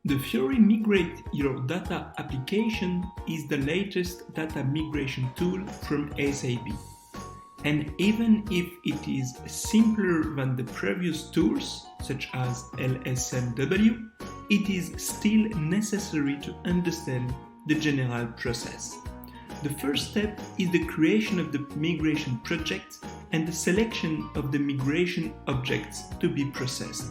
The Fiori Migrate Your Data application is the latest data migration tool from SAP. And even if it is simpler than the previous tools, such as LSMW, it is still necessary to understand the general process. The first step is the creation of the migration project and the selection of the migration objects to be processed.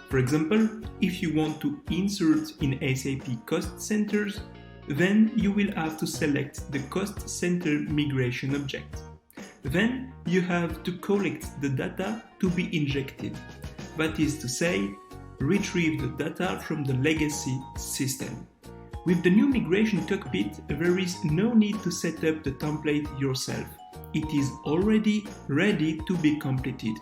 For example, if you want to insert in SAP cost centers, then you will have to select the cost center migration object. Then you have to collect the data to be injected. That is to say, retrieve the data from the legacy system. With the new migration cockpit, there is no need to set up the template yourself. It is already ready to be completed.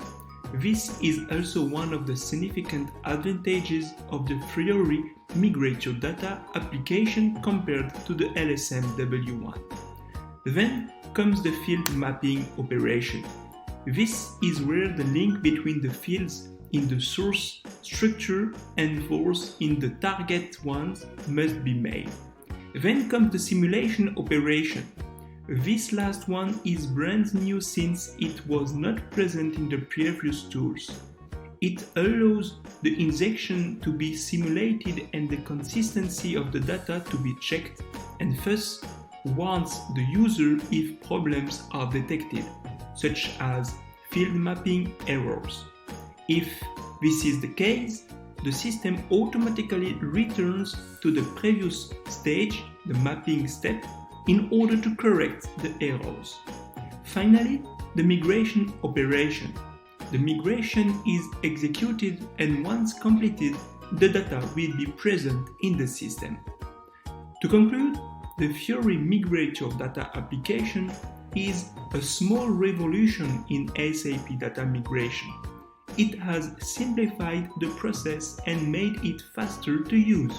This is also one of the significant advantages of the Fiori Migrate Your Data application compared to the LSMW one. Then comes the field mapping operation. This is where the link between the fields in the source structure and those in the target ones must be made. Then comes the simulation operation. This last one is brand new since it was not present in the previous tools. It allows the injection to be simulated and the consistency of the data to be checked, and thus warns the user if problems are detected, such as field mapping errors. If this is the case, the system automatically returns to the previous stage, the mapping step, in order to correct the errors. Finally, the migration operation. The migration is executed, and once completed, the data will be present in the system. To conclude, the Fiori Migrate Your Data application is a small revolution in SAP data migration. It has simplified the process and made it faster to use.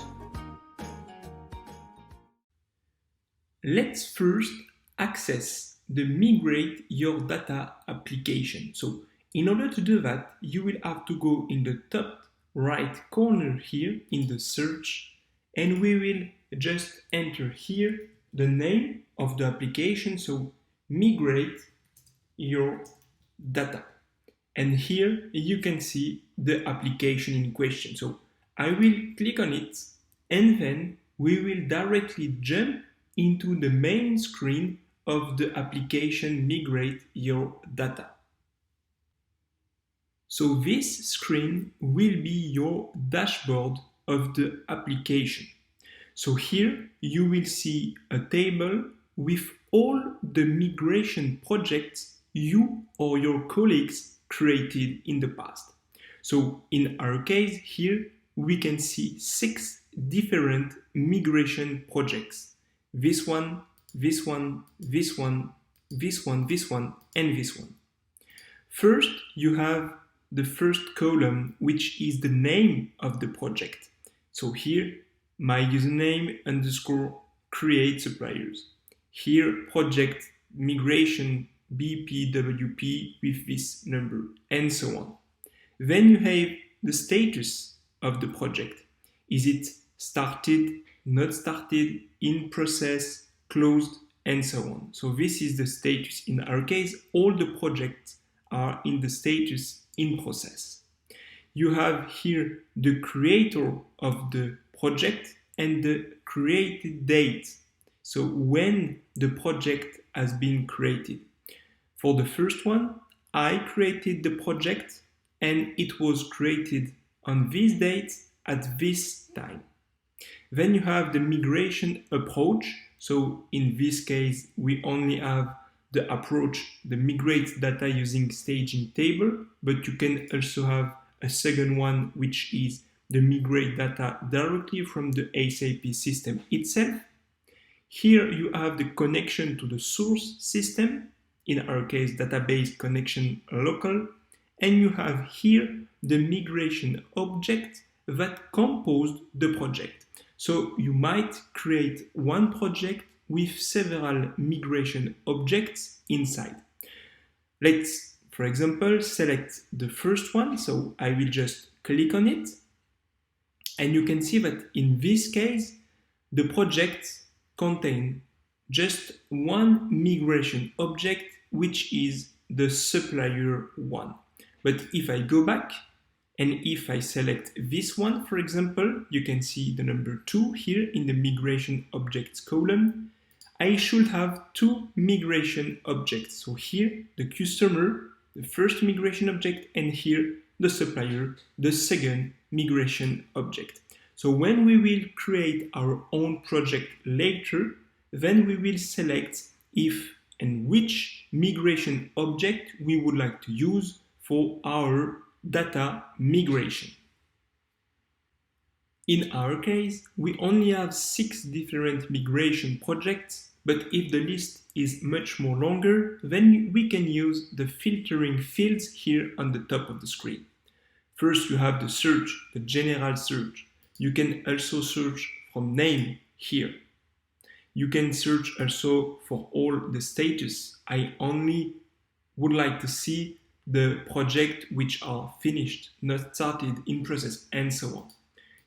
Let's first access the Migrate Your Data application. So, in order to do that, you will have to go in the top right corner here in the search, and we will just enter here the name of the application, so Migrate Your Data. And here you can see the application in question. So I will click on it, and then we will directly jump into the main screen of the application Migrate Your Data. So this screen will be your dashboard of the application. So here you will see a table with all the migration projects you or your colleagues created in the past. So in our case here, we can see 6 different migration projects. This one, this one, this one, this one, this one, and this one. First, you have the first column, which is the name of the project. So here, my username underscore create suppliers. Here, project migration BPWP with this number, and so on. Then you have the status of the project. Is it started, not started, in process, closed, and so on. So this is the status. In our case, all the projects are in the status in process. You have here the creator of the project and the created date. So when the project has been created. For the first one, I created the project and it was created on this date at this time. Then you have the migration approach. So in this case, we only have the approach, the migrate data using staging table, but you can also have a second one, which is the migrate data directly from the SAP system itself. Here you have the connection to the source system, in our case database connection local, and you have here the migration object that composed the project. So you might create one project with several migration objects inside. Let's, for example, select the first one. So I will just click on it. And you can see that in this case, the projects contain just one migration object, which is the supplier one. But if I go back and if I select this one, for example, you can see the number 2 here in the migration objects column. I should have 2 migration objects. So here, the customer, the first migration object, and here, the supplier, the second migration object. So when we will create our own project later, then we will select if and which migration object we would like to use for our data migration. In our case, we only have 6 different migration projects, but if the list is much more longer, then we can use the filtering fields here on the top of the screen. First, you have the search, the general search. You can also search from name here. You can search also for all the status. I only would like to see the project which are finished, not started, in process, and so on.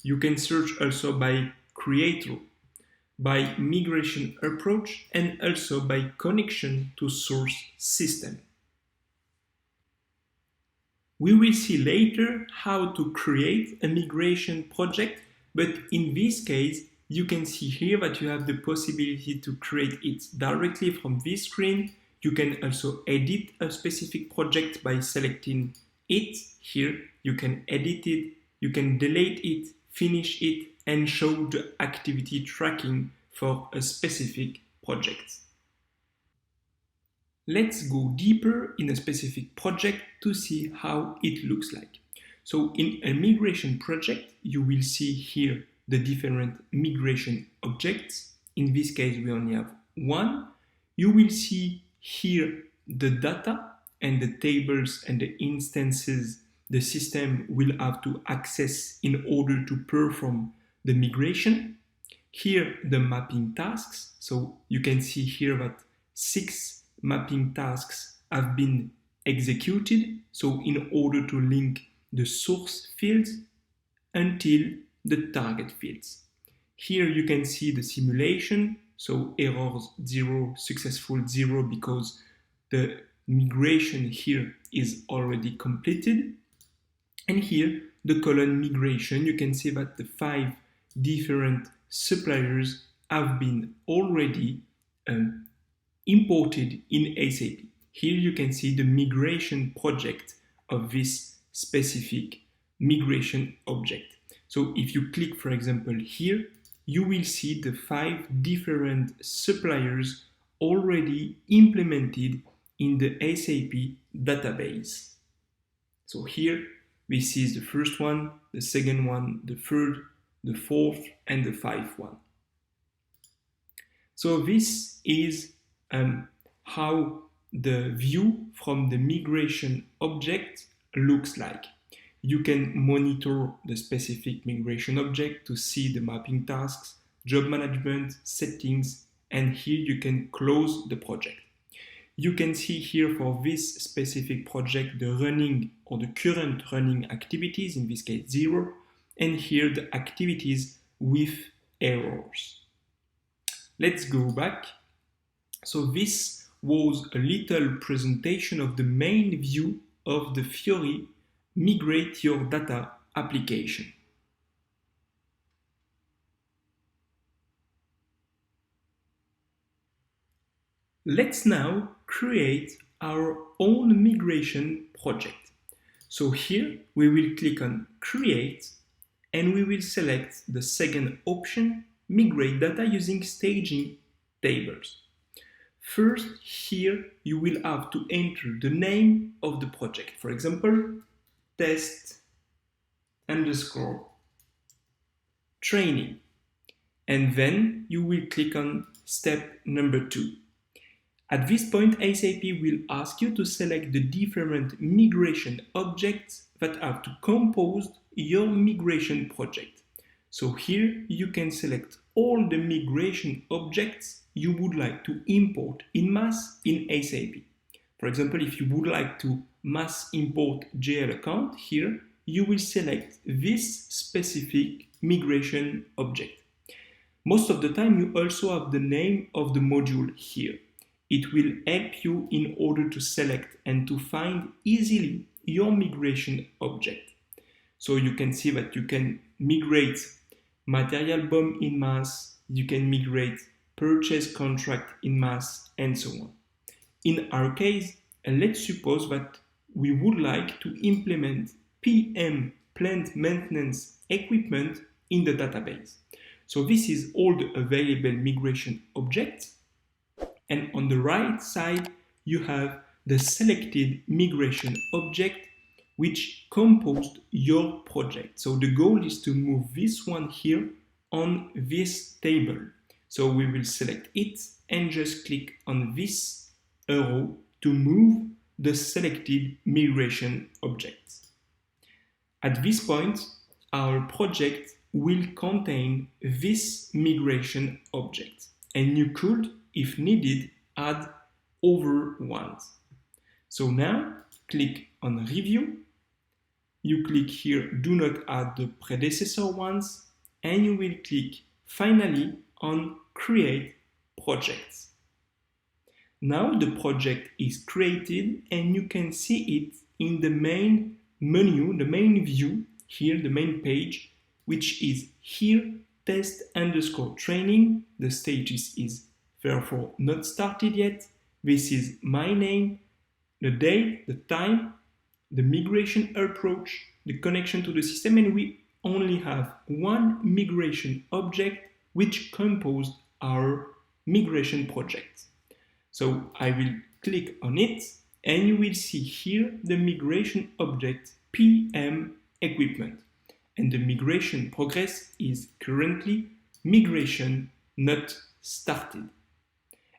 You can search also by creator, by migration approach, and also by connection to source system. We will see later how to create a migration project, but in this case, you can see here that you have the possibility to create it directly from this screen. You can also edit a specific project by selecting it. Here, you can edit it, you can delete it, finish it, and show the activity tracking for a specific project. Let's go deeper in a specific project to see how it looks like. So in a migration project, you will see here the different migration objects. In this case, we only have one. You will see here the data and the tables and the instances the system will have to access in order to perform the migration. Here, the mapping tasks. So you can see here that 6 mapping tasks have been executed. So in order to link the source fields until the target fields. Here you can see the simulation. So errors 0, successful 0, because the migration here is already completed. And here, the column migration, you can see that the 5 different suppliers have been already imported in SAP. Here you can see the migration project of this specific migration object. So if you click, for example, here, you will see the 5 different suppliers already implemented in the SAP database. So here, this is the first one, the second one, the third, the fourth, and the 5th one. So this is how the view from the migration object looks like. You can monitor the specific migration object to see the mapping tasks, job management, settings, and here you can close the project. You can see here for this specific project the running or the current running activities, in this case 0, and here the activities with errors. Let's go back. So this was a little presentation of the main view of the Fiori Migrate Your Data application. Let's now create our own migration project. So here we will click on Create and we will select the second option, Migrate Data using staging tables. First, here you will have to enter the name of the project. For example, test _ training. And then you will click on step number 2. At this point, SAP will ask you to select the different migration objects that have to compose your migration project. So here you can select all the migration objects you would like to import in mass in SAP. For example, if you would like to mass import GL account, here you will select this specific migration object. Most of the time, you also have the name of the module here. It will help you in order to select and to find easily your migration object. So you can see that you can migrate material BOM in mass, you can migrate purchase contract in mass, and so on. In our case, let's suppose that we would like to implement PM, plant maintenance equipment, in the database. So this is all the available migration objects, and on the right side you have the selected migration object which composed your project. So the goal is to move this one here on this table. So we will select it and just click on this arrow to move the selected migration objects. At this point, our project will contain this migration object, and you could, if needed, add other ones. So now click on Review, you click here Do not add the predecessor ones, and you will click finally on Create Projects. Now the project is created and you can see it in the main menu, the main view here, the main page, which is here test_training. The status is therefore not started yet. This is my name, the date, the time, the migration approach, the connection to the system, and we only have one migration object which composed our migration project. So I will click on it and you will see here the migration object PM equipment. And the migration progress is currently migration not started.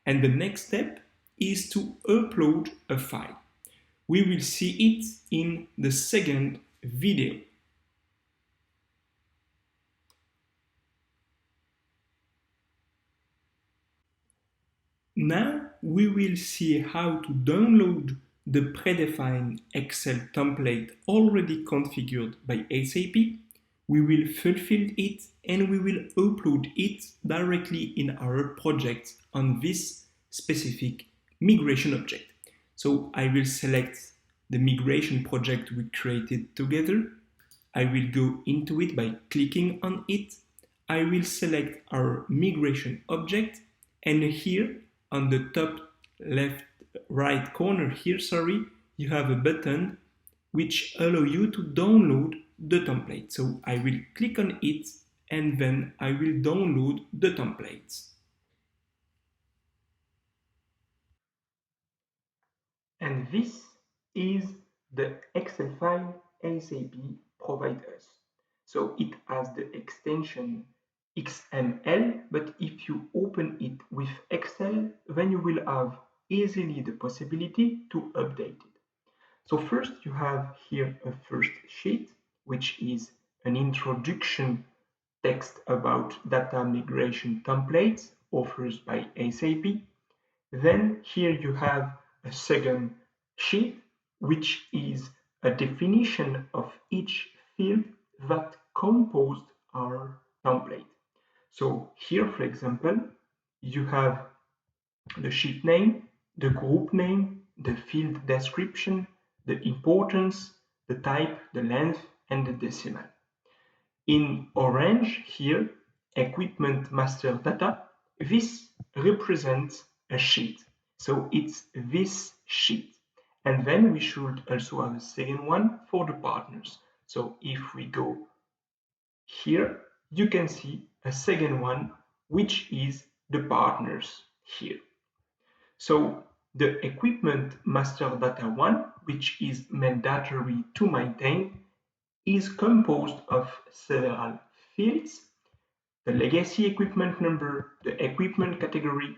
And the next step is to upload a file. We will see it in the second video. Now we will see how to download the predefined Excel template already configured by SAP. We will fulfill it and we will upload it directly in our project on this specific migration object. So I will select the migration project we created together. I will go into it by clicking on it. I will select our migration object, and here on the top right corner here, you have a button which allows you to download the template. So I will click on it and then I will download the templates. And this is the Excel file SAP provides us. So it has the extension XML, but if you open it with Excel, then you will have easily the possibility to update it. So first you have here a first sheet, which is an introduction text about data migration templates offered by SAP. Then here you have a second sheet, which is a definition of each field that composed our template. So here, for example, you have the sheet name, the group name, the field description, the importance, the type, the length, and the decimal. In orange here, equipment master data, this represents a sheet. So it's this sheet. And then we should also have a second one for the partners. So if we go here, you can see a second one, which is the partners here. So the equipment master data one, which is mandatory to maintain, is composed of several fields: the legacy equipment number, the equipment category,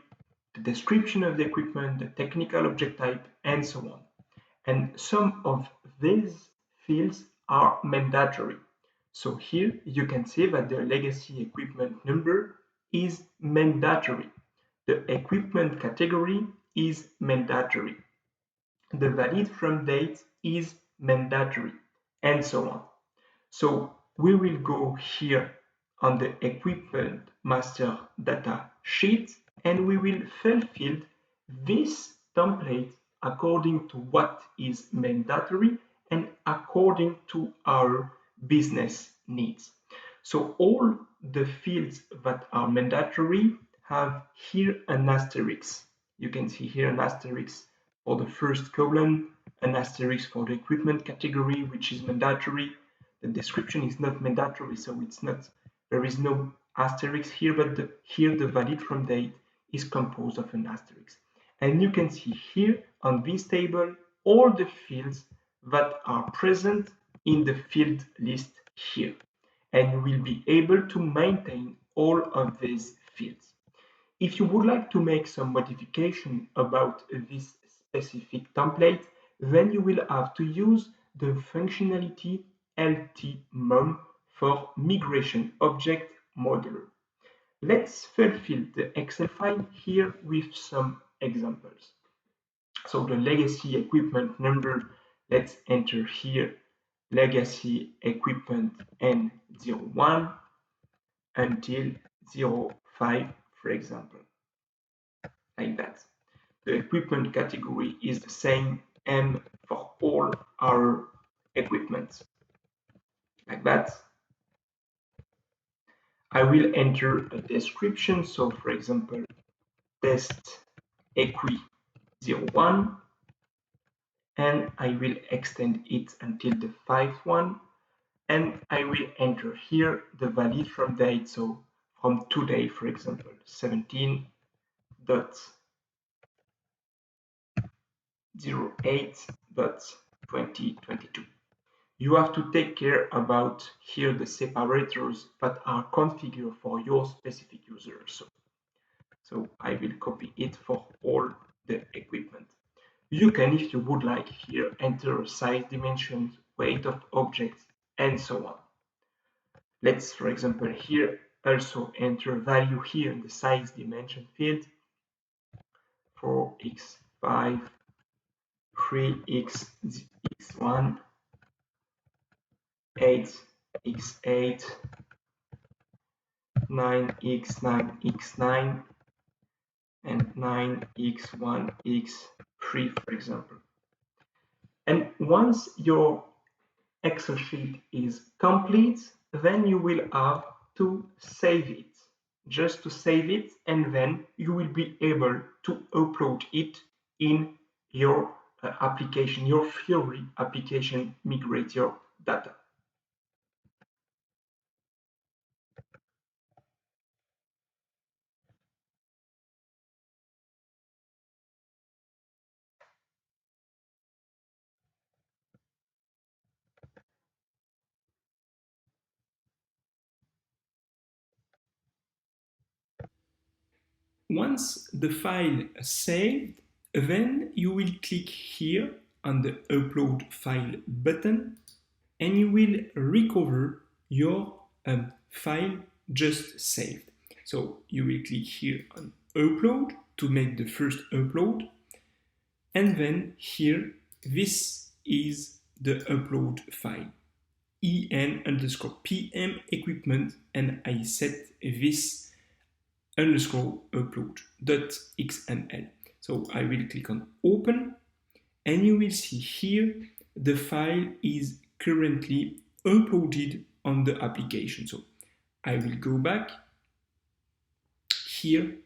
the description of the equipment, the technical object type, and so on. And some of these fields are mandatory. So here you can see that the legacy equipment number is mandatory. The equipment category is mandatory. The valid from date is mandatory, and so on. So we will go here on the equipment master data sheet, and we will fulfill this template according to what is mandatory and according to our business needs. So all the fields that are mandatory have here an asterisk. You can see here an asterisk for the first column, an asterisk for the equipment category, which is mandatory. The description is not mandatory, so there is no asterisk here, but here the valid from date is composed of an asterisk. And you can see here on this table all the fields that are present in the field list here. And you will be able to maintain all of these fields. If you would like to make some modification about this specific template, then you will have to use the functionality LT-MOM for Migration Object Modeler. Let's fulfill the Excel file here with some examples. So the legacy equipment number, let's enter here legacy equipment N01 until 05, for example, like that. The equipment category is the same M for all our equipment, like that. I will enter a description, so for example, test equi 01, and I will extend it until the 5th one, and I will enter here the valid from date, so from today, for example, 17.08.2022. You have to take care about here the separators that are configured for your specific users. So I will copy it for all the equipment. You can, if you would like here, enter size, dimensions, weight of objects, and so on. Let's, for example, here also enter value here in the size dimension field, 4x5, 3x1, 8x8, 9x9x9, and 9x1x3, for example. And once your Excel sheet is complete, then you will have to save it. Just to save it, and then you will be able to upload it in your application, your Fiori application, Migrate your data. Once the file is saved, then you will click here on the Upload File button, and you will recover your file just saved. So you will click here on Upload to make the first upload, and then here this is the upload file, en_pm equipment, and I set this _upload.xml. So I will click on open, and you will see here the file is currently uploaded on the application. So I will go back here,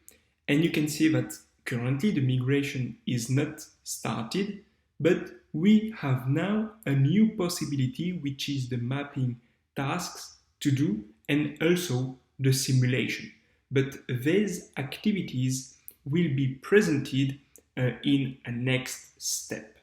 and you can see that currently the migration is not started, but we have now a new possibility, which is the mapping tasks to do and also the simulation. But these activities will be presented in a next step.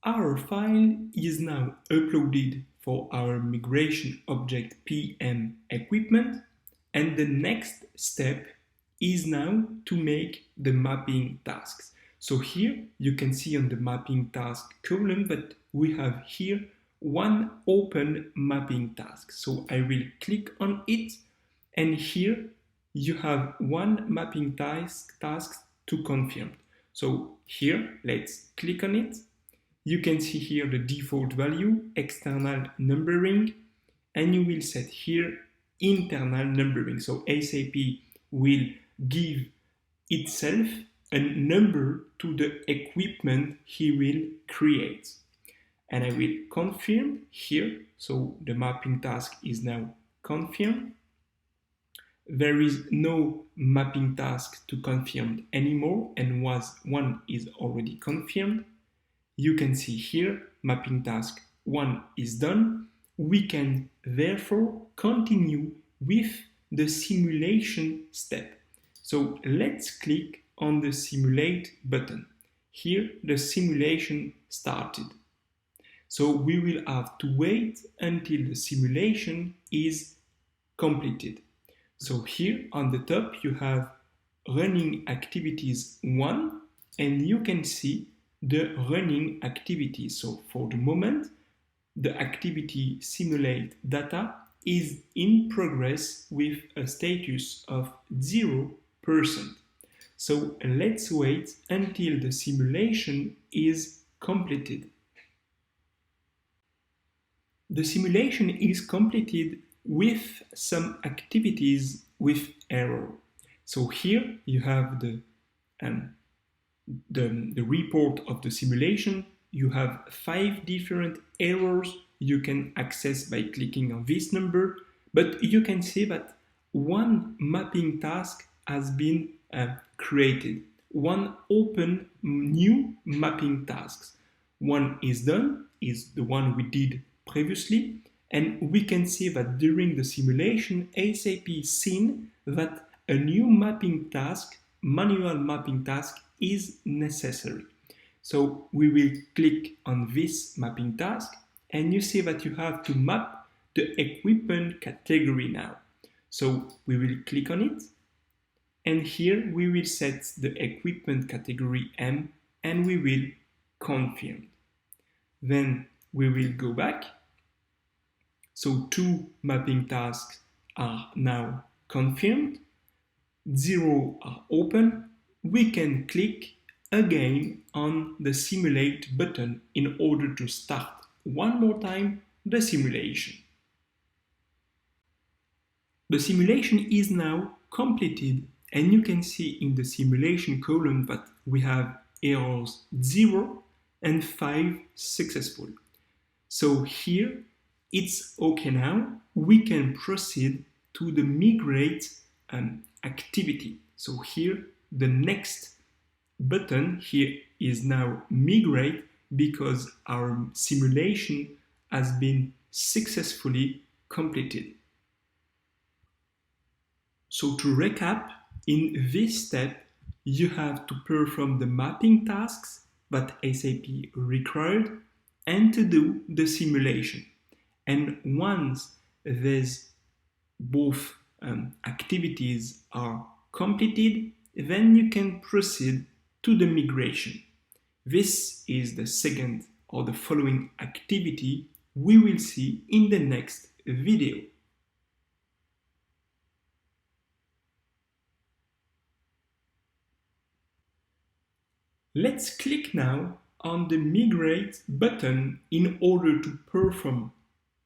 Our file is now uploaded for our migration object PM equipment, and the next step is now to make the mapping tasks. So here you can see on the mapping task column that we have here one open mapping task. So I will click on it, and here you have one mapping task to confirm. So here let's click on it, You can see here the default value, external numbering, and you will set here internal numbering. So SAP will give itself a number to the equipment he will create. And I will confirm here. So the mapping task is now confirmed. There is no mapping task to confirm anymore, and one is already confirmed. You can see here mapping task 1 is done. We can therefore continue with the simulation step. So let's click on the simulate button. Here the simulation started. So we will have to wait until the simulation is completed. So here on the top you have running activities 1, and you can see the running activity. So for the moment, the activity simulate data is in progress with a status of 0%. So let's wait until the simulation is completed. The simulation is completed with some activities with error. So here you have the report of the simulation. You have 5 different errors you can access by clicking on this number, but you can see that one mapping task has been created. One open new mapping tasks. One is done, is the one we did previously, and we can see that during the simulation, SAP seen that a new mapping task, manual mapping task, is necessary. So we will click on this mapping task, and you see that you have to map the equipment category now. So we will click on it, and here we will set the equipment category M, and we will confirm. Then we will go back. So 2 mapping tasks are now confirmed, 0 are open. We can click again on the simulate button in order to start one more time the simulation. The simulation is now completed, and you can see in the simulation column that we have errors 0 and 5 successful. So here it's okay now. We can proceed to the migrate activity. So here the next button here is now migrate, because our simulation has been successfully completed. So to recap, in this step you have to perform the mapping tasks that SAP required and to do the simulation. And once these both activities are completed, then you can proceed to the migration. This is the second or the following activity we will see in the next video. Let's click now on the Migrate button in order to perform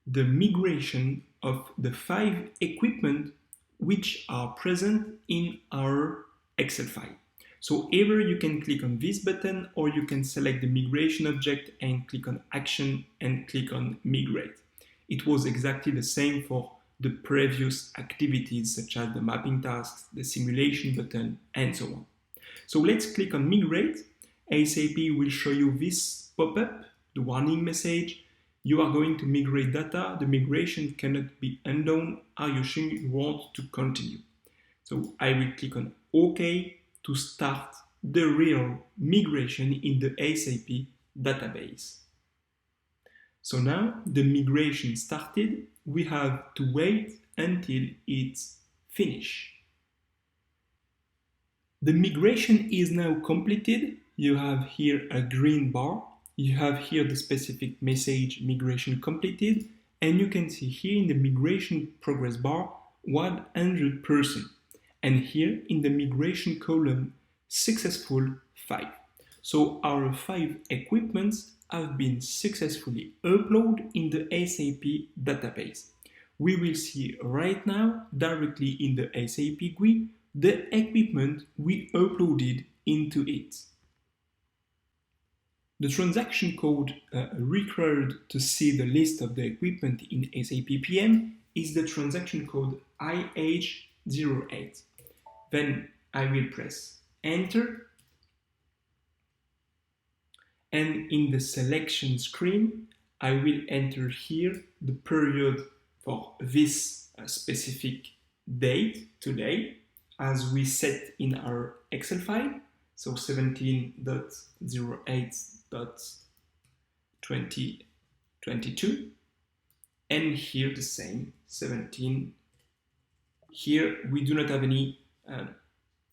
the migration of the 5 equipment which are present in our Excel file. So either you can click on this button, or you can select the migration object and click on action and click on migrate. It was exactly the same for the previous activities such as the mapping tasks, the simulation button, and so on. So let's click on migrate. SAP will show you this pop-up, the warning message. You are going to migrate data. The migration cannot be undone. Are you sure you want to continue? So I will click on OK to start the real migration in the SAP database. So now the migration started. We have to wait until it's finished. The migration is now completed. You have here a green bar. You have here the specific message migration completed, and you can see here in the migration progress bar 100%, and here in the migration column successful 5. So our 5 equipments have been successfully uploaded in the SAP database. We will see right now, directly in the SAP GUI, the equipment we uploaded into it. The transaction code required to see the list of the equipment in SAP PM is the transaction code IH08. Then I will press Enter, and in the selection screen I will enter here the period for this specific date today, as we set in our Excel file, so 17.08.2022, and here the same 17. Here we do not have any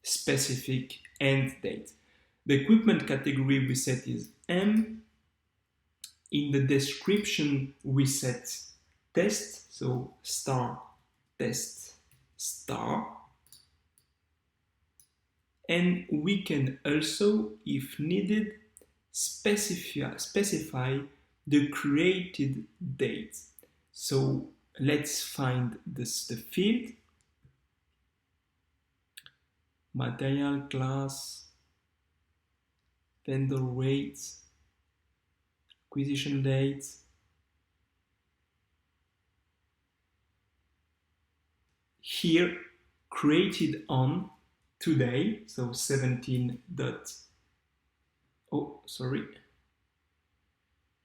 specific end date. The equipment category we set is M. In the description we set test, so star test star. And we can also, if needed, specify the created date. So let's find the field, material class, vendor rates, acquisition date, here created on today, so 17.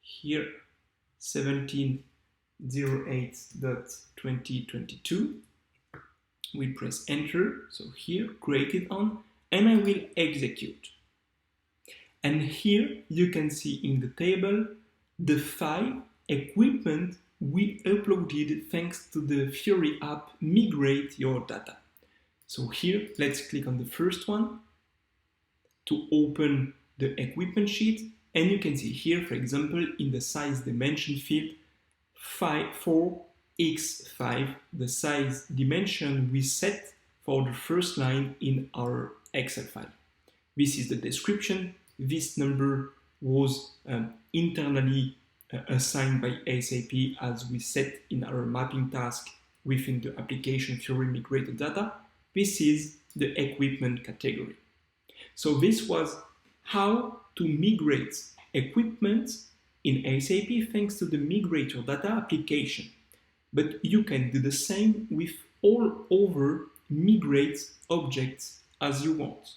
Here 17.08.2022. We press enter, so here created on, and I will execute. And here you can see in the table the 5 equipment we uploaded thanks to the Fiori app Migrate Your Data. So here, let's click on the first one to open the equipment sheet, and you can see here, for example, in the size dimension field, 4x5, the size dimension we set for the first line in our Excel file. This is the description. This number was internally assigned by SAP as we set in our mapping task within the application Fiori Migrated Data. This is the equipment category. So this was how to migrate equipment in SAP thanks to the Migrate Your Data application. But you can do the same with all other migrate objects as you want.